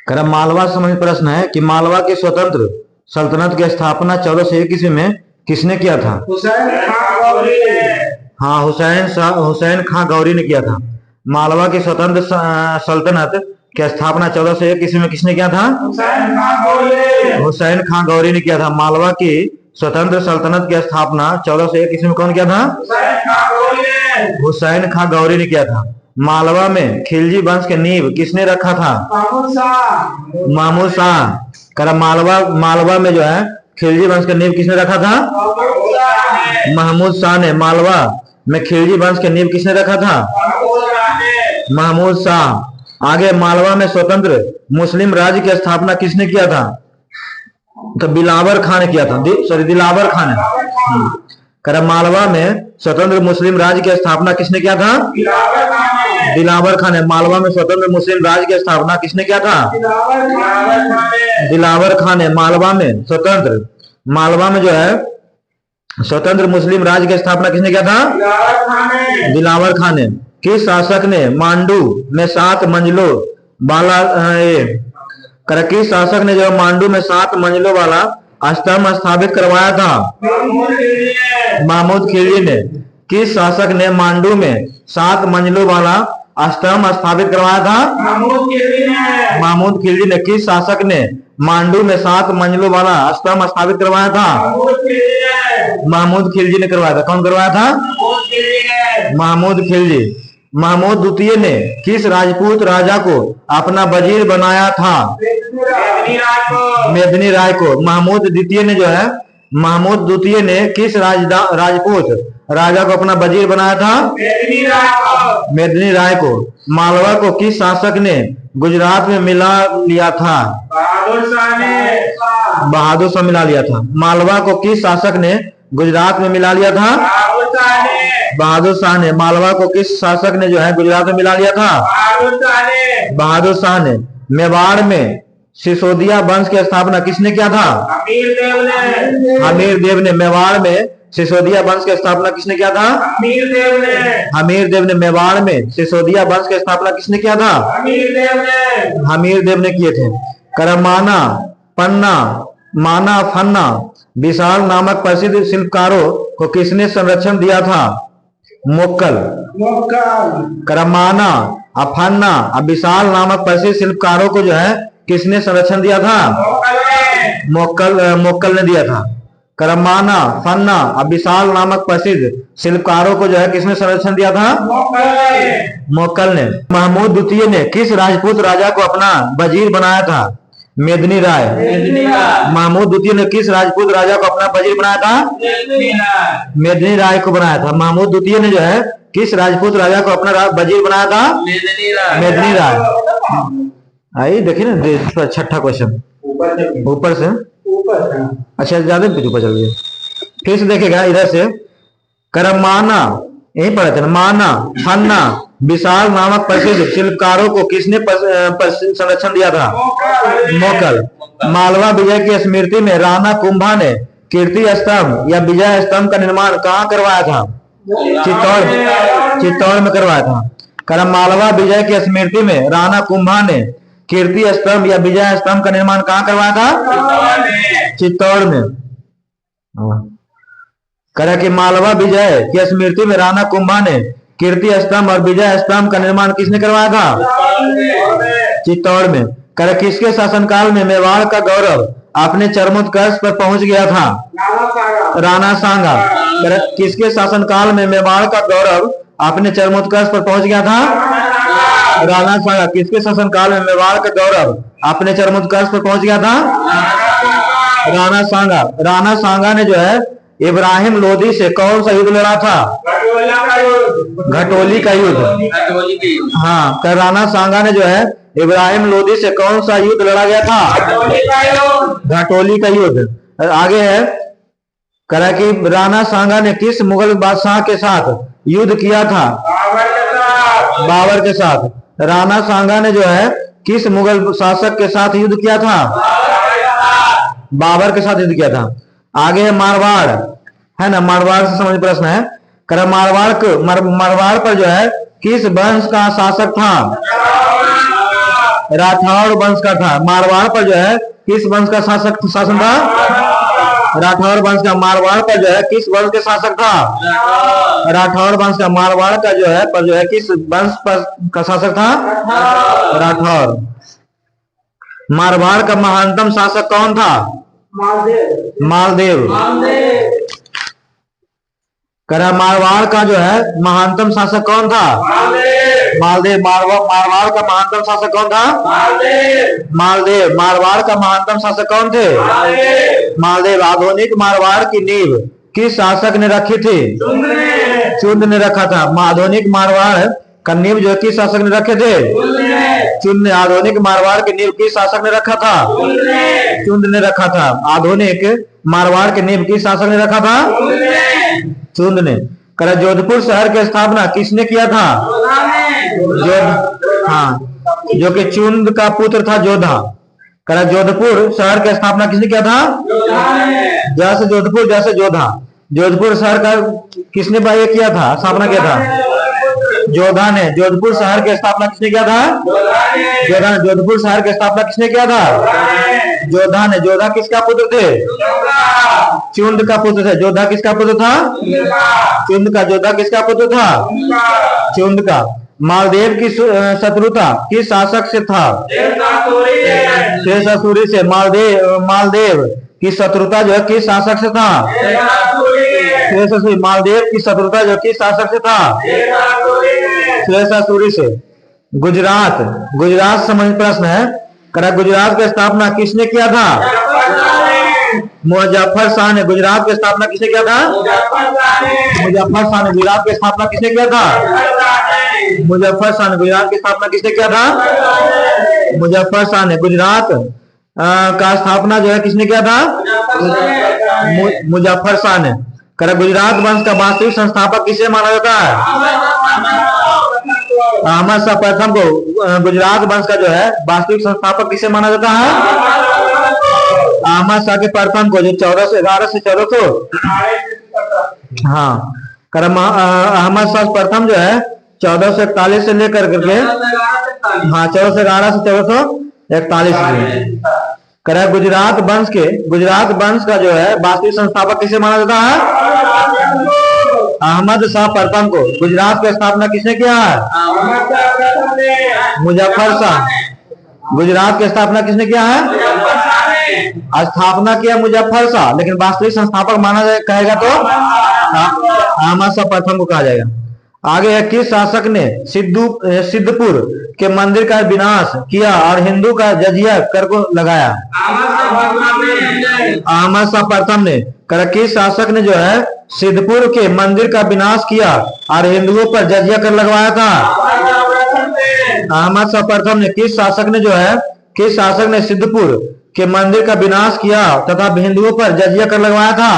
कर मालवा से संबंधित प्रश्न है कि मालवा की स्वतंत्र सल्तनत की स्थापना 1401 ईस्वी में किसने किया था? हुसैन खां गौरी ने। हाँ, हुसैन खां गौरी ने किया था। मालवा की स्वतंत्र सल्तनत की स्थापना 1401 ईस्वी में किसने किया था? हुसैन खां गौरी। हुसैन खां गौरी ने किया था। मालवा की स्वतंत्र सल्तनत की स्थापना 1401 ईस्वी में कौन किया था? हुसैन खां गौरी ने। हुसैन खां गौरी ने किया था। मालवा में खिलजी वंश के नींव किसने रखा था? महमूद शाह। महमूद शाह। कर मालवा में जो है खिलजी वंश के नींव किसने रखा था? महमूद शाह ने। मालवा में खिलजी वंश के नींव किसने रखा था? महमूद शाह। आगे मालवा में स्वतंत्र मुस्लिम राज्य की स्थापना किसने किया था? तो बिलावर खान ने किया था। दिलावर खान ने। कर मालवा में स्वतंत्र मुस्लिम राज्य की स्थापना किसने किया था? दिलावर खान ने। मालवा में स्वतंत्र मुस्लिम राज्य की स्थापना किसने किया था? दिलावर खान ने। मालवा में जो है स्वतंत्र मुस्लिम राज्य की स्थापना किसने किया था? दिलावर खान ने। किस शासक ने मांडू में 7 मंजिलों वाला किस शासक ने जो मांडू में 7 मंजिलों वाला स्तंभ स्थापित करवाया था? महमूद खिलजी ने। किस शासक ने मांडू में 7 मंजिलों वाला स्तंभ स्थापित करवाया था? महमूद खिलजी ने। किस शासक ने मांडू में 7 मंजिलों वाला स्तंभ स्थापित करवाया था? महमूद खिलजी ने करवाया था। कौन करवाया था? महमूद खिलजी। महमूद द्वितीय ने किस राजपूत राजा को अपना वजीर बनाया था? मेदिनी राय को। महमूद द्वितीय ने किस राजपूत राजा को अपना वजीर बनाया था? मेदिनी राय को। मालवा को किस शासक ने गुजरात में मिला लिया था? बहादुर शाह मिला लिया था। मालवा को किस शासक ने गुजरात में मिला लिया था? बहादुर शाह ने। मालवा को किस शासक ने जो है गुजरात में मिला लिया था? बहादुर शाह ने। मेवाड़ में सिसोदिया वंश की स्थापना किसने किया था? हमीर देव ने। मेवाड़ में सिसोदिया वंश की स्थापना किसने किया था? हमीर देव ने। मेवाड़ में सिसोदिया वंश की स्थापना किसने किया था? हमीर देव ने किए थे। करमाना, पन्ना, माना, फन्ना, विशाल नामक प्रसिद्ध शिल्पकारों को किसने संरक्षण दिया था? मोक्कल। करमाना, अफन्ना, विशाल नामक प्रसिद्ध शिल्पकारों को जो है किसने संरक्षण दिया था? मोक्कल ने दिया था। करमाना, फन्ना, विशाल नामक प्रसिद्ध शिल्पकारों को जो है किसने संरक्षण दिया था? मोक्कल ने। महमूद द्वितीय ने किस राजपूत राजा को अपना वजीर बनाया था? मेदिनी राय। महमूद द्वितीय ने किस राजपूत राजा को अपना वजीर बनाया था? मेदिनी राय को बनाया था। महमूद द्वितीय ने जो है किस राजपूत राजा को अपना वजीर बनाया था? मेदिनी राय। आई देखिए ना, छठा क्वेश्चन ऊपर से। अच्छा, ज्यादा ऊपर चल गया। फिर से देखेगा इधर से। करमाना, यही पढ़े थे ना। माना, फन्ना, विशाल नामक प्रसिद्ध शिल्पकारों को किसने संरक्षण दिया था? मोक्कल। मालवा विजय की स्मृति में राणा कुंभा ने कीर्ति स्तंभ या विजय स्तंभ का निर्माण कहाँ करवाया था? चित्तौड़ में करवाया था। कर मालवा विजय की स्मृति में राणा कुंभा ने कीर्ति स्तंभ या विजय स्तंभ का निर्माण कहाँ करवाया था? चित्तौड़ में। करे कि मालवा विजय की स्मृति में राणा कुंभा ने कीर्ति स्तंभ और विजय स्तंभ का निर्माण किसने करवाया था? चित्तौड़ में। करे किसके शासनकाल में मेवाड़ का गौरव अपने चरमोत्कर्ष पर पहुंच गया था? राणा सांगा। करे किसके शासनकाल में मेवाड़ का गौरव अपने चरमोत्कर्ष पर पहुंच गया था? राणा सांगा। किसके शासनकाल में मेवाड़ का गौरव अपने चरमोत्कर्ष पर पहुंच गया था? राणा सांगा। राणा सांगा ने जो है इब्राहिम लोदी से कौन सा युद्ध लड़ा था? घटोली का युद्ध। हाँ, राणा सांगा ने जो है इब्राहिम लोदी से कौन सा युद्ध लड़ा गया था? घटोली का युद्ध। आगे है करा कि राणा सांगा ने किस मुगल बादशाह के साथ युद्ध किया था? बाबर के साथ। राणा सांगा ने जो है किस मुगल शासक के साथ युद्ध किया था? बाबर के साथ युद्ध किया था। आगे है मारवाड़, है ना। मारवाड़ से संबंधित प्रश्न है। कर मारवाड़ पर जो है किस वंश का शासक था? राठौर वंश का था। मारवाड़ पर जो है किस वंश का शासन था? राठौर वंश का। मारवाड़ पर जो है किस वंश के शासक था? राठौर वंश का। मारवाड़ का जो है किस वंश पर का शासक था? राठौर। मारवाड़ का महानतम शासक कौन था? मालदेव। करा मारवाड़ का जो है महानतम शासक कौन था? मालदेव। मारवाड़ का महानतम शासक कौन था? मालदेव। मारवाड़ का महानतम शासक कौन थे? मालदेव। आधुनिक मारवाड़ की नींव किस शासक ने रखी थी? चुंद ने रखा था। आधुनिक मारवाड़ का नींव जो किस शासक ने रखे थे? चुंद ने। आधुनिक मारवाड़ की नींव किस शासक ने रखा था? चुंद ने रखा था। आधुनिक मारवाड़ की नींव किस शासक ने रखा था? चुंद ने। करा जोधपुर शहर की स्थापना किसने किया था? जो कि चुंद का पुत्र था जोधा। करा जोधपुर शहर की स्थापना किसने किया था? जैसे जोधपुर जैसे जोधा। जोधपुर शहर का किसने ये किया था, स्थापना किया था? जोधा ने। जोधपुर शहर की स्थापना किसने किया था? जोधा ने। जोधपुर शहर की स्थापना किसने किया था? जोधा ने। जोधा किसका पुत्र थे? चुंद का पुत्र थे। जोधा किसका पुत्र था? चुंद का। जोधा किसका पुत्र था? चुंद का। मालदेव की शत्रुता किस शासक से था? शेषासुरी से। मालदेव की शत्रुता जो है किस शासक से था? शेषासुरी। मालदेव की शत्रुता जो किस शासक से था? शेषासुरी से। गुजरात। गुजरात संबंधित प्रश्न है। करा गुजरात की स्थापना किसने किया था? मुजफ्फर शाह ने। गुजरात की स्थापना किसने किया था? मुजफ्फर शाह ने। गुजरात की स्थापना किसने किया था? मुजफ्फर शाह ने। गुजरात की स्थापना किसने किया था? मुजफ्फर शाह ने। गुजरात का स्थापना जो है किसने किया था? मुजफ्फर शाह ने। करा गुजरात वंश का वास्तविक संस्थापक किसे माना जाता है? अहमद शाह प्रथम को गुजरात वंश का जो है वास्तविक संस्थापक किसे माना जाता है? अहमद शाह के प्रथम को, जो 1411 से 1400। हाँ। करम अहमद शाह प्रथम जो है 1441 से लेकर करके 1411 से 1441 करा गुजरात वंश का जो है वास्तविक संस्थापक किसे माना जाता है? अहमद शाह प्रथम को। गुजरात की स्थापना किसने किया है? मुजफ्फर शाह। गुजरात की स्थापना किसने किया है? स्थापना किया मुजफ्फर शाह, लेकिन वास्तविक संस्थापक माना कहेगा तो अहमद शाह प्रथम को कहा जाएगा। आगे है किस शासक ने सिद्धपुर के मंदिर का विनाश किया और हिंदू का जजिया कर को लगाया? अहमद शाह प्रथम ने। किस शासक ने जो है सिद्धपुर के मंदिर का विनाश किया और हिंदुओं पर जजिया कर लगवाया था? अहमद शाह प्रथम ने। किस शासक ने सिद्धपुर के मंदिर का विनाश किया तथा हिंदुओं पर जजिया कर लगवाया था?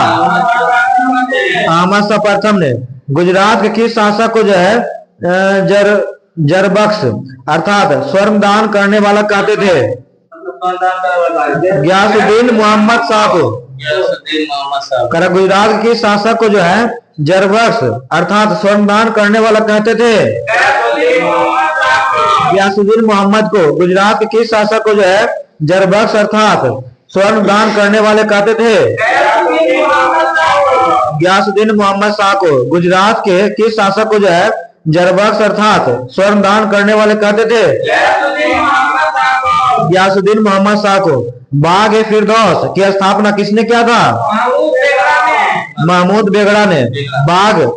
अहमद शाह प्रथम ने। गुजरात के किस शासक को जो है जरबख्श अर्थात स्वर्ण दान करने वाला कहते थे? गयासुद्दीन मोहम्मद शाह को। करा गुजरात के किस शासक को जो है जरबख्श अर्थात स्वर्ण दान करने वाला कहते थे? गयासुद्दीन मोहम्मद को। गुजरात के किस शासक को जो है जरबख्श अर्थात स्वर्ण दान करने वाले कहते थे? गयासुद्दीन मोहम्मद शाह को। गुजरात के किस शासक को जो है जरबख्श अर्थात स्वर्ण दान करने वाले कहते थे? गयासुद्दीन मोहम्मद शाह को। बाग ए फिरदौस की स्थापना किसने किया था? महमूद बेगड़ा ने।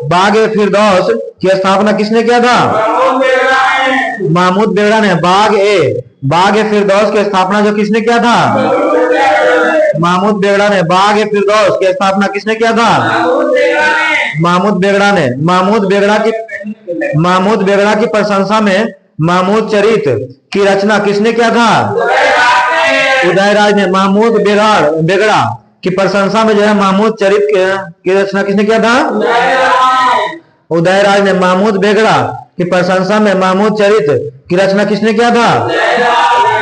बाग ए फिरदौस की स्थापना किसने किया था? महमूद बेगड़ा ने। बाग ए फिरदौस की स्थापना जो किसने किया था? महमूद बेगड़ा ने। बाग ए फिरदौस की स्थापना किसने किया था? महमूद बेगड़ा ने। महमूद बेगड़ा की प्रशंसा में महमूद चरित की रचना किसने किया था? उदयराज ने। महमूद बेगड़ा की प्रशंसा में जो है महमूद चरित की रचना किसने किया था? उदयराज ने। महमूद बेगड़ा की प्रशंसा में महमूद चरित की रचना किसने किया था?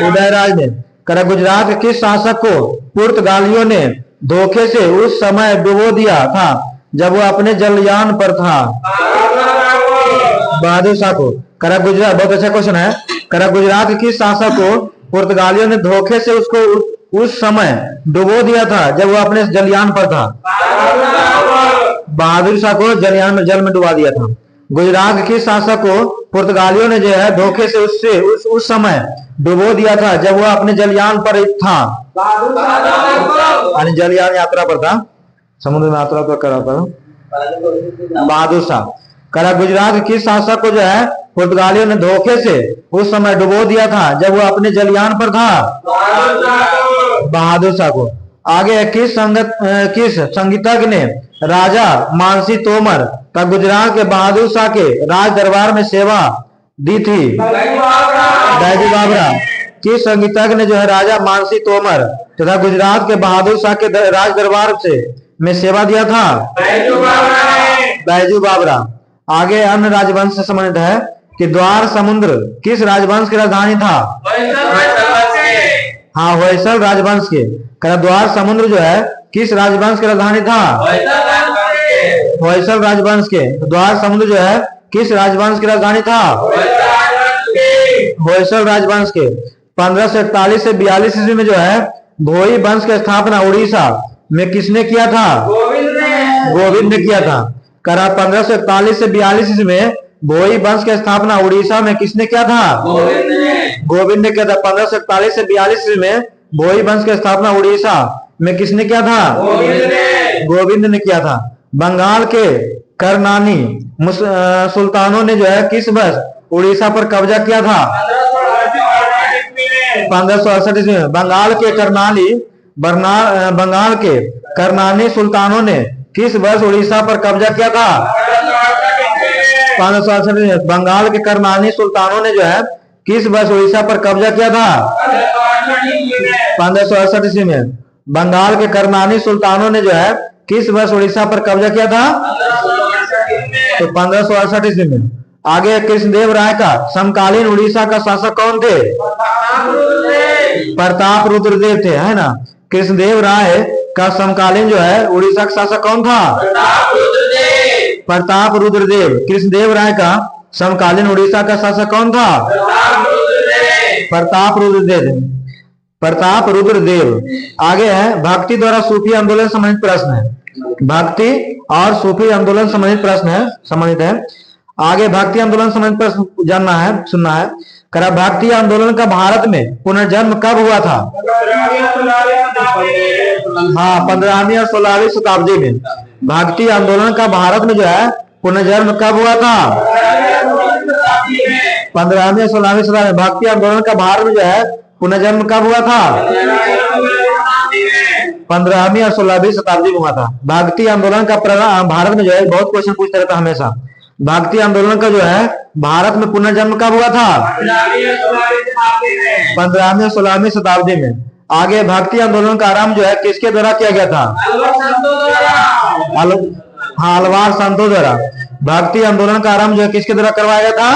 उदयराज ने। करा गुजरात के किस शासक को पुर्तगालियों ने धोखे से उस समय डुबो दिया था जब वो अपने जलयान पर था? बहादुर शाह को। करा गुजरात, बहुत अच्छा क्वेश्चन है। करा गुजरात के किस शासक को पुर्तगालियों ने धोखे से उसको उस समय डुबो दिया था जब वो अपने जलयान पर था? बहादुर शाह को जलयान में जल में डुबा दिया था। गुजरात के किस शासक को पुर्तगालियों ने जो है धोखे से उस समय डुबो दिया था जब वो अपने जलयान पर था? यानी जलयान यात्रा पर था, समुद्र में यात्रा पर कर रहा था बहादुर शाह। करा गुजरात के किस शासक को जो है पुर्तगालियों ने धोखे से उस समय डुबो दिया था जब वो अपने जलयान पर था? बहादुर शाह को। आगे किस संगीतज्ञ ने राजा मानसी तोमर का गुजरात के बहादुर शाह के राज दरबार में सेवा दी थी? बैजू बाबरा। किस संगीतज्ञ ने जो है राजा मानसी तोमर तथा गुजरात के बहादुर शाह के राज दरबार में सेवा दिया था? बैजू बाबरा। आगे अन्य राजवंश से संबंधित है कि द्वार समुद्र किस राजवंश की राजधानी था? हाँ, होयसल राजवंश के। द्वार समुद्र जो है किस राजवंश की राजधानी था? होयसल राजवंश के। द्वार समुद्र जो है किस राजवंश की राजधानी था? होयसल राजवंश के। 1541 से 42 ईस्वी में जो है भोई वंश की स्थापना उड़ीसा में किसने किया था? गोविंद ने किया था। 1541 से 42 ईस्वी में भोई वंश की स्थापना उड़ीसा में किसने किया था? गोविंद ने किया था। 1541 से 42 ईस्वी में भोई वंश की स्थापना उड़ीसा में किसने किया था? गोविंद ने किया था। बंगाल के करनानी सुल्तानों ने जो है किस वर्ष उड़ीसा पर कब्जा किया था? 1568 ईस्वी में। बंगाल के करनानी सुल्तानों ने किस वर्ष उड़ीसा पर कब्जा किया था? 1568 में। बंगाल के करनानी सुल्तानों ने जो है किस वर्ष उड़ीसा पर कब्जा किया था? 1568 ईस्वी में। बंगाल के करनानी सुल्तानों ने जो है किस वर्ष उड़ीसा पर कब्जा किया था? तो 1568 ईस्वी में। आगे कृष्णदेव राय का समकालीन उड़ीसा का शासक कौन थे? प्रताप रुद्रदेव थे, है ना। कृष्णदेव राय का समकालीन जो है उड़ीसा का शासक कौन था? प्रताप रुद्रदेव। कृष्णदेव राय का समकालीन उड़ीसा का शासक कौन था? प्रताप रुद्रदेव। आगे है भक्ति द्वारा सूफी आंदोलन संबंधित प्रश्न है। भक्ति और सूफी आंदोलन संबंधित प्रश्न है, संबंधित है। आगे भक्ति आंदोलन संबंधित प्रश्न जानना है, सुनना है। भक्ति आंदोलन का भारत में पुनर्जन्म कब हुआ था? हाँ, 15वीं और 16वीं शताब्दी में। भक्ति आंदोलन का भारत में जो है पुनर्जन्म कब हुआ था? 15वीं और 16वीं शताब्दी में। भक्ति आंदोलन का भारत में जो है पुनर्जन्म कब हुआ था? 15वीं और 16वीं शताब्दी में हुआ था। भक्ति आंदोलन का भारत में जो है बहुत क्वेश्चन पूछते रहता हमेशा। भक्ति आंदोलन का जो है भारत में पुनर्जन्म कब हुआ था? 15वीं और 16वीं शताब्दी में। आगे भक्ति आंदोलन का आरंभ जो है किसके द्वारा किया गया था? हाँ, अलवार संतों द्वारा। भक्ति आंदोलन का आरंभ जो है किसके द्वारा करवाया गया था?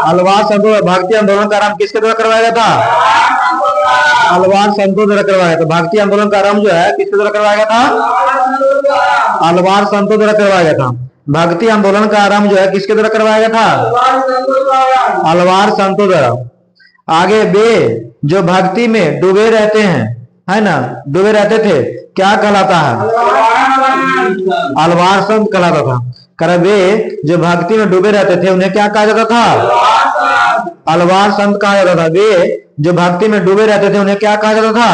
अलवार संतों। भक्ति आंदोलन का आरंभ किसके द्वारा करवाया गया था? अलवार संतों द्वारा करवाया था। भक्ति आंदोलन का आरंभ जो है किसके द्वारा करवाया गया था? अलवार संतों द्वारा करवाया गया था। भक्ति आंदोलन का आरंभ जो है किसके द्वारा करवाया गया था? अलवार संतों द्वारा। आगे वे जो भक्ति में डूबे रहते हैं, है ना, डूबे रहते थे, क्या कहलाता है? अलवार संत कहलाता था। वे जो भक्ति में डूबे रहते थे उन्हें क्या कहा जाता था? अलवार संत कहा जाता था। वे जो भक्ति में डूबे रहते थे उन्हें क्या कहा जाता था?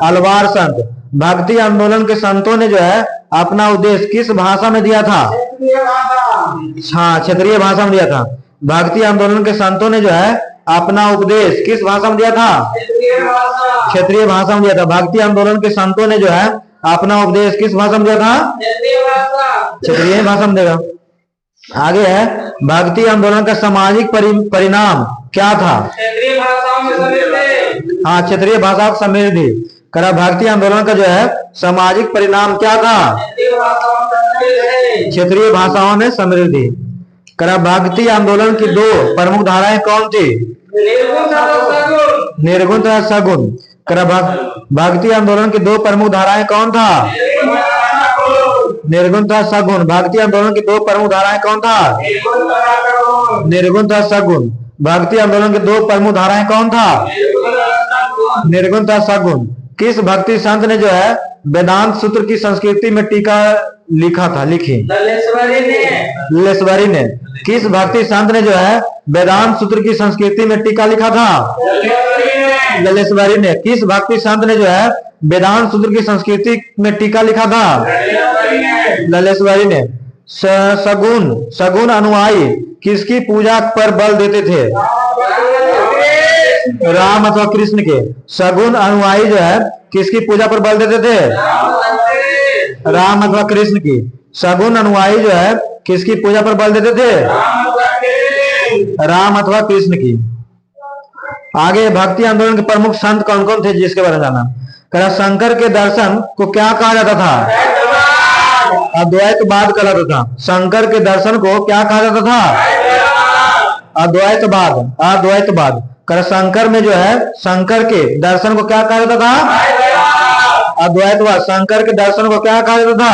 अलवार संत। भक्ति आंदोलन के संतों ने जो है अपना उद्देश्य किस भाषा में दिया था? हाँ, क्षेत्रीय भाषा में दिया था। भक्ति आंदोलन के संतों ने जो है अपना उपदेश किस भाषा में दिया था? क्षेत्रीय भाषा में दिया था। भक्ति आंदोलन के संतों ने जो है अपना उपदेश किस भाषा में दिया था? क्षेत्रीय भाषा में देगा। आगे है भक्ति आंदोलन का सामाजिक परिणाम क्या था? हाँ, क्षेत्रीय भाषा समृद्धि। भक्ति आंदोलन का जो है सामाजिक परिणाम क्या था? क्षेत्रीय भाषाओं में समृद्धि। भक्ति आंदोलन की दो प्रमुख धाराएं कौन थी? निर्गुण तथा सगुण। भक्ति आंदोलन की दो प्रमुख धाराएं कौन था? निर्गुण था सगुण। भक्ति आंदोलन की दो प्रमुख धाराएं कौन था? निर्गुण तथा सगुण। निर्गुण था सगुण। भक्ति आंदोलन की दो प्रमुख धाराएं कौन था? निर्गुण तथा सगुण। निर्गुण था सगुण। किस भक्ति संत ने जो है वेदांत सूत्र की संस्कृति में टीका लिखा था? लिखी। ललेश्वरी ने। किस भक्ति संत ने जो है वेदांत सूत्र की संस्कृति में टीका लिखा था? ललेश्वरी ने। किस भक्ति संत ने जो है वेदांत सूत्र की संस्कृति में टीका लिखा था? ललेश्वरी ने। सगुण सगुण अनुयायी किसकी पूजा पर बल देते थे? राम अथवा कृष्ण के। सगुण अनुयायी जो है किसकी पूजा पर बल देते थे? राम अथवा कृष्ण की। सगुण अनुयायी जो है किसकी पूजा पर बल देते थे? राम अथवा कृष्ण की। आगे भक्ति आंदोलन के प्रमुख संत कौन कौन थे जिसके बारे में जाना? कहा शंकर के दर्शन को क्या कहा जाता था? अद्वैतवाद कहलाता था। शंकर के दर्शन को क्या कहा जाता था? अद्वैतवाद। अद्वैतवाद। कर शंकर में जो है शंकर के दर्शन को क्या कहा जाता था? अद्वैतवाद। शंकर के दर्शन को क्या कहा जाता था?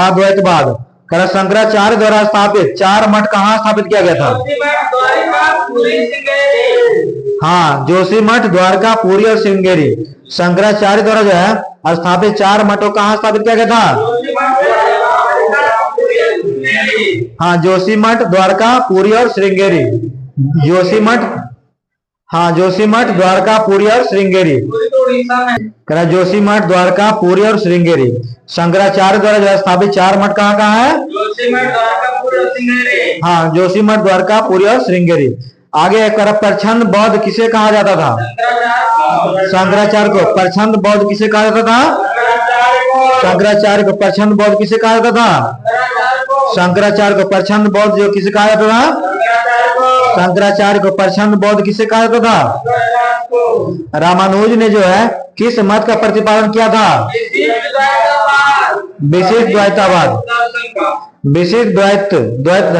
अद्वैतवाद। कर शंकराचार्य द्वारा स्थापित 4 मठ कहाँ स्थापित किया गया था? हाँ, जोशी मठ, द्वारका, पुरी और श्रृंगेरी। शंकराचार्य द्वारा जो है स्थापित 4 मठों कहाँ स्थापित किया गया था? हाँ, जोशी मठ, द्वारका, पुरी और श्रृंगेरी। जोशी मठ, हाँ जोशी मठ, द्वारका, पुरी और श्रृंगेरी। कह जोशी मठ, द्वारका, पुरी और श्रृंगेरी। शंकराचार्य द्वारा जो है स्थापित 4 मठ कहाँ कहाँ है? हाँ, जोशी मठ, द्वारका, पुरी और श्रृंगेरी। आगे कर प्रछंद बौद्ध किसे कहा जाता था? शंकराचार्य को। प्रछंद बौद्ध किसे कहा जाता था? शंकराचार्य को। प्रछंद बौद्ध किसे कहा जाता था? शंकराचार्य को। प्रछंद बौद्ध जो किसे कहा जाता था? शंकराचार्य को। प्रछंद बौद्ध किसे कहा जाता था? रामानुज ने जो है किस मत का प्रतिपादन किया था? विशिष्ट द्वैतवाद। विशिष्ट द्वैत।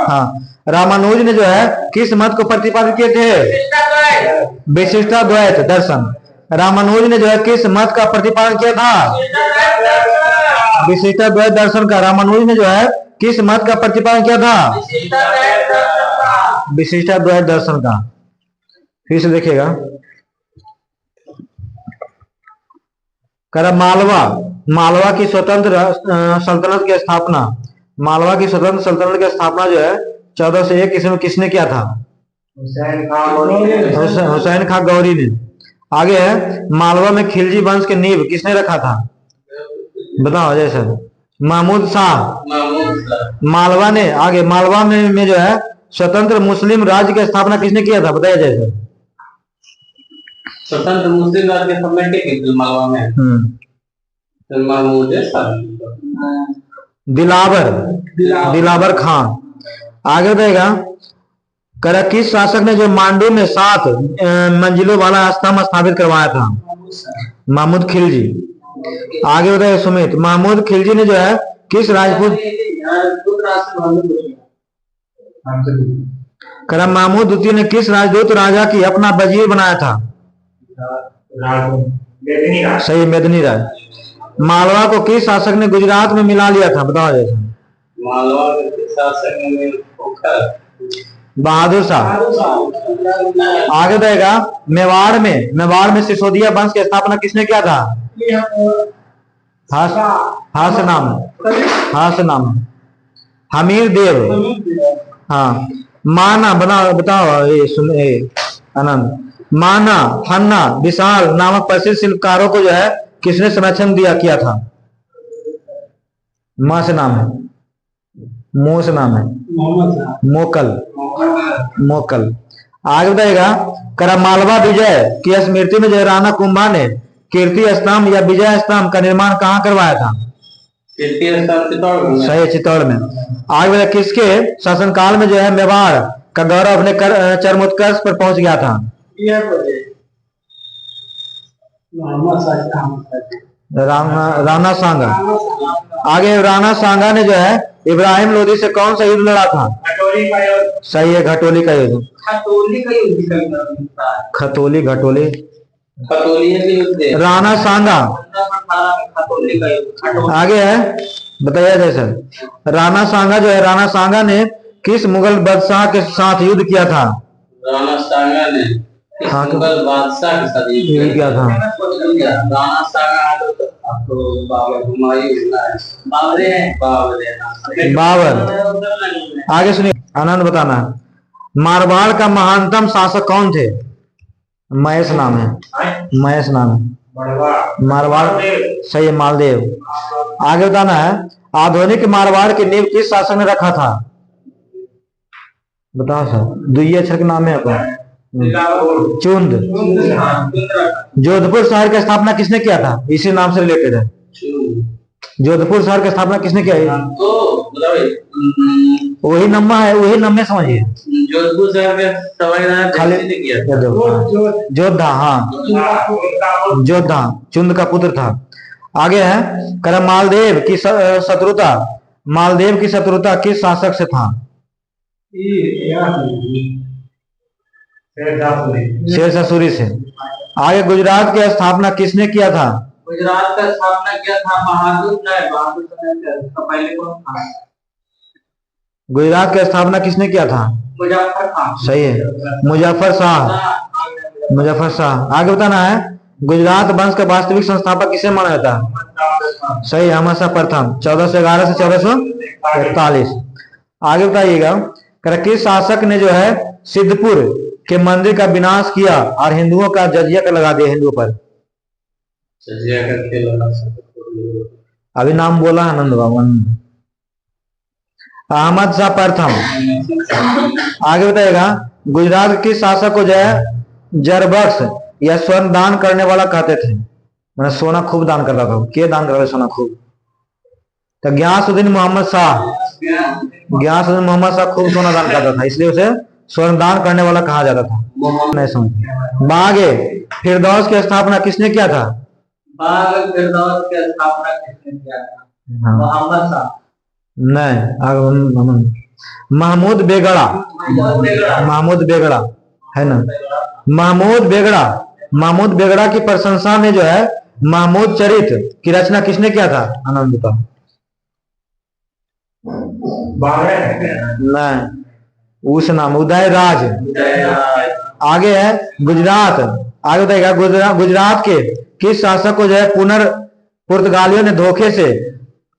हाँ, रामानुज ने जो है किस मत को प्रतिपादित किए थे? विशिष्टाद्वैत दर्शन। रामानुज ने जो है किस मत का प्रतिपादन किया था? विशिष्टाद्वैत दर्शन का। रामानुज ने जो है किस मत का प्रतिपादन किया था? विशिष्टाद्वैत दर्शन का। फिर से देखिएगा। कर मालवा, मालवा की स्वतंत्र सल्तनत की स्थापना, मालवा की स्वतंत्र सल्तनत की स्थापना जो है 1401 ईस्वी में किसने किया था? हुसैन खां गौरी ने। आगे है मालवा में खिलजी वंश के नींव किसने रखा था? बताओ अजय सर। महमूद शाह। मालवा ने। आगे मालवा में जो है स्वतंत्र मुस्लिम राज्य की स्थापना किसने किया था? बताइए अजय सर। स्वतंत्र मुस्लिम राज्य की स्थापना मालवा में महमूद शाह। दिलावर खान। आगे बताएगा कर किस शासक ने जो मांडू में 7 मंजिलों वाला स्तंभ स्थापित करवाया था? महमूद खिलजी। आगे बताइए सुमित। महमूद खिलजी ने जो है किस राजपूत कर महमूद द्वितीय ने किस राजदूत राजा की अपना वजीर बनाया था? सही, मेदिनी राय। मालवा को किस शासक ने गुजरात में मिला लिया था? बताओ जैसे। मालवा के शासक ने बहादुर शाह। आगे बताएगा मेवाड़ में सिसोदिया वंश की स्थापना किसने किया था? हास्य नाम हमीर देव। हाँ, माना बताओ ये सुन आनंद। माना, फन्ना, विशाल नामक प्रसिद्ध शिल्पकारों को जो है किसने संरक्षण किया था? माँ से नाम है, मोह से नाम है, मोकल। आगे बताएगा करा मालवा विजय की स्मृति में जो राणा कुंभा ने कीर्ति स्तंभ या विजय स्तंभ का निर्माण कहाँ करवाया था? सही, चित्तौड़ में। आगे बताया किसके शासनकाल में जो है मेवाड़ का गौरव अपने चरमोत्कर्ष पर पहुंच गया था? राणा सांगा। आगे राणा सांगा ने जो है इब्राहिम लोदी से कौन सा युद्ध लड़ा था? सही है, घटोली का युद्ध। खतोली। खतौलिये के युद्ध है। राणा सांगा। 1818 में खतौली का युद्ध। आगे है, बताइए जैसे राणा सांगा जो है, राणा सांगा ने किस मुगल बादशाह के साथ युद्ध किया था? राणा सांगा ने किस हाँ, मुगल बादशाह के साथ युद्ध किया था? राणा सांगा तो बाबर हुमायूं बाबर। आगे सुनिए, आनंद बताना है। मारवाड़ का महानतम शासक कौन थे? महेश नाम है, महेश नाम है। मारवाड़ सही है, मालदेव। आगे बताना है, आधुनिक मारवाड़ की नींव किस शासक ने रखा था? बताओ सर, दुई अक्षर के नाम है आपका। चुंद। जोधपुर शहर की स्थापना किसने किया था? इसी नाम से रिलेटेड है। जोधपुर शहर की स्थापना किसने किया है? वही नम्मा है, वही नम्मे समझिए। जोधपुर शहर के सवाई खाली किया। जोधा, हाँ जोधा चुंद का पुत्र था। आगे है, करम मालदेव की शत्रुता, मालदेव की शत्रुता किस शासक से था? शेरशाह सूरी से। आगे, गुजरात की स्थापना किसने किया था? गुजरात का स्थापना किया था बहादुर पहले कौन था? गुजरात की स्थापना किसने किया था? मुजफ्फर खान। सही है, मुजफ्फर शाह, मुजफ्फर शाह। आगे बताना है, गुजरात वंश का वास्तविक संस्थापक किसे माना जाता है? सही है, अहमद शाह प्रथम, 1411 से 1441। आगे बताइएगा, किस शासक ने जो है सिद्धपुर के मंदिर का विनाश किया और हिंदुओं का जजिया कर लगा दिया हिंदुओं पर? अभी नाम बोला आनंद बाबू, अहमद शाह प्रथम। आगे बताइएगा, गुजरात के शासक को जो है जरबख्श या स्वर्ण दान करने वाला कहते थे, मैंने सोना खूब दान करता था। के दान कर सोना खूब? तो गयासुद्दीन मोहम्मद शाह, गयासुद्दीन मोहम्मद शाह खूब सोना दान करता था, इसलिए उसे स्वर्ण दान करने वाला कहा जाता था। नहीं समझ। बागे फिरदौस की स्थापना किसने किया था? बाग फिरदौस की स्थापना किसने किया था? हाँ। मोहम्मद शाह। नहीं, महमूद बेगड़ा, महमूद बेगड़ा है ना, महमूद बेगड़ा। महमूद बेगड़ा की प्रशंसा में जो है महमूद चरित की रचना किसने किया था? आनंद का नहीं, उस नाम उदय राज। आगे है, गुजरात। आगे बताइएगा, गुजरात के किस शासक को जो है पुर्तगालियों ने धोखे से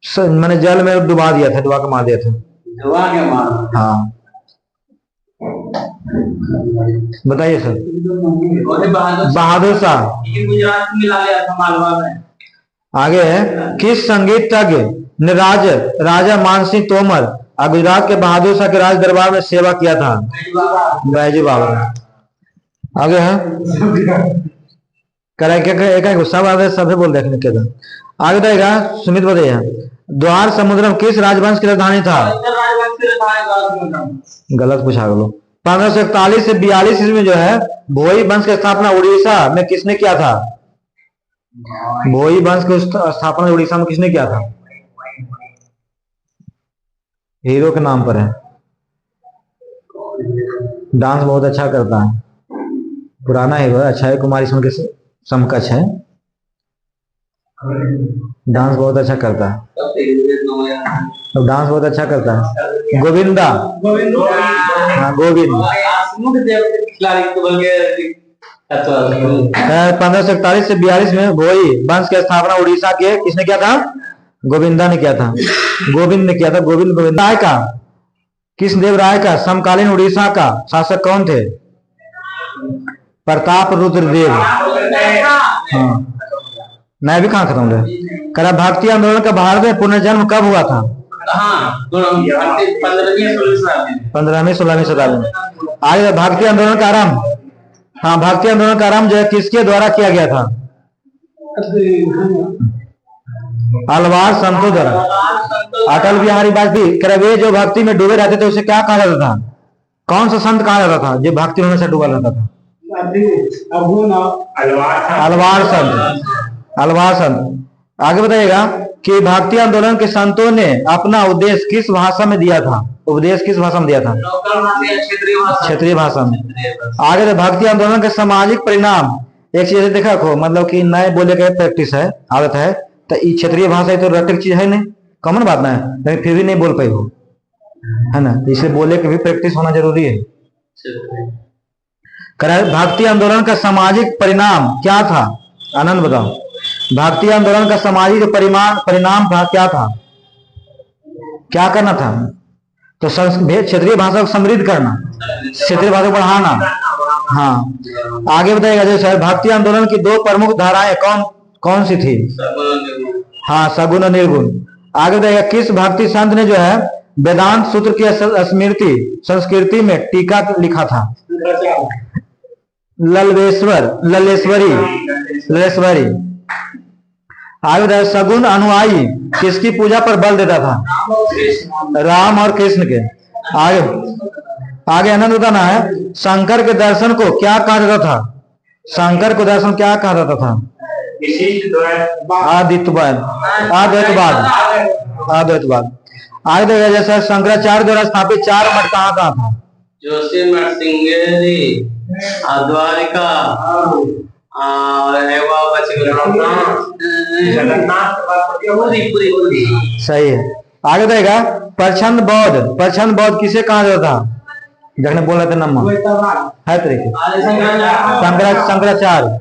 मैंने जल में डुबा दिया था, डुबा के मार दिया था? डुबा के मार। हाँ, बताइए सर। बहादुर शाह। गुजरात में ला लिया था, मालवा में। आगे है, किस संगीतज्ञ ने राजा मानसिंह तोमर और गुजरात के बहादुर शाह के राज दरबार में सेवा किया था? बैजू बाबा। आगे है, एक गुस्सा बात है, सभी बोल देखने के। आगे बताइएगा, सुमित बताइए, द्वार समुद्रम किस राजवंश की राजधानी था? गलत पूछा गया। 1541 से 42 ईस्वी में जो है भोई वंश की स्थापना उड़ीसा में किसने किया था? भोई वंश की स्थापना उड़ीसा में किसने किया था? हीरो के नाम पर है, डांस बहुत अच्छा करता है, पुराना हीरो है, अच्छा है, कुमारी के समकक्ष है, डांस बहुत अच्छा करता है, डांस बहुत अच्छा करता है। गोविंदा, हाँ गोविंद। 1541 से 42 में भोई वंश की स्थापना उड़ीसा के किसने किया था? गोविंदा ने किया था, गोविंद ने किया था। गोविंद राय का, कृष्णदेव राय का समकालीन उड़ीसा का शासक कौन थे? प्रताप रुद्रदेव। हाँ, मैं भी कहाँ खत्म रहे। करा भक्ति आंदोलन का भारत में पुनर्जन्म कब हुआ था? 15वीं 16वीं शताब्दी में। आगे भक्ति आंदोलन का आरंभ, हाँ भक्ति आंदोलन का आरंभ जो है किसके द्वारा किया गया था? अलवार संतों द्वारा। अटल बिहारी वाजपेयी। करे जो भक्ति में डूबे रहते थे उसे क्या कहा जाता था? कौन सा संत कहा जाता था जो भक्ति में हमेशा डूबा रहता था? अलवार संत, अलवार संत। आगे बताइएगा कि भक्ति आंदोलन के संतों ने अपना उद्देश्य किस भाषा में दिया था? उपदेश किस भाषा में दिया था? क्षेत्रीय भाषा में। आगे भक्ति आंदोलन के सामाजिक परिणाम एक चीज देखा को मतलब कि नए बोले के प्रैक्टिस है, आदत है, तो ये क्षेत्रीय भाषा है तो रटक चीज है नहीं, कॉमन बात ना है, लेकिन फिर भी नहीं बोल पाई हो, है ना, तो इसलिए बोले के भी प्रैक्टिस होना जरूरी है। भारतीय आंदोलन का सामाजिक परिणाम क्या था? आनंद बताओ, भारतीय आंदोलन का सामाजिक परिणाम था, क्या था, क्या करना था? तो क्षेत्रीय भाषा को समृद्ध करना, क्षेत्रीय भाषा को बढ़ाना। हाँ, आगे बताइएगा जैसे भारतीय आंदोलन की दो प्रमुख धाराएं कौन कौन सी थी? हाँ, सगुण और निर्गुण। आगे बताइएगा किस भारतीय संत ने जो है वेदांत सूत्र की स्मृति संस्कृति में टीका लिखा था? ललेश्वरी। आगे बताइए सगुण अनुयायी किसकी पूजा पर बल देता था? राम और कृष्ण के। आगे आनंद बताना है शंकर के दर्शन को क्या कहा जाता था? शंकर को दर्शन क्या कहा जाता था? अद्वैतवाद। आगे देखिए जैसे शंकराचार्य द्वारा स्थापित 4 मठ कहाँ था? जोशीमठ, श्रृंगेरी, द्वारिका सही है। आगे देगा प्रछंद बौद्ध किसे कहा जाता था? जगने बोल रहे थे नम्मा है तरीके शंकराचार्य।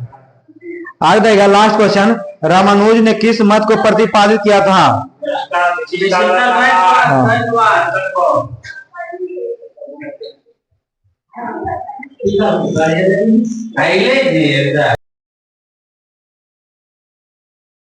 आगे देगा लास्ट क्वेश्चन, रामानुज ने किस मत को प्रतिपादित किया था? हाँ।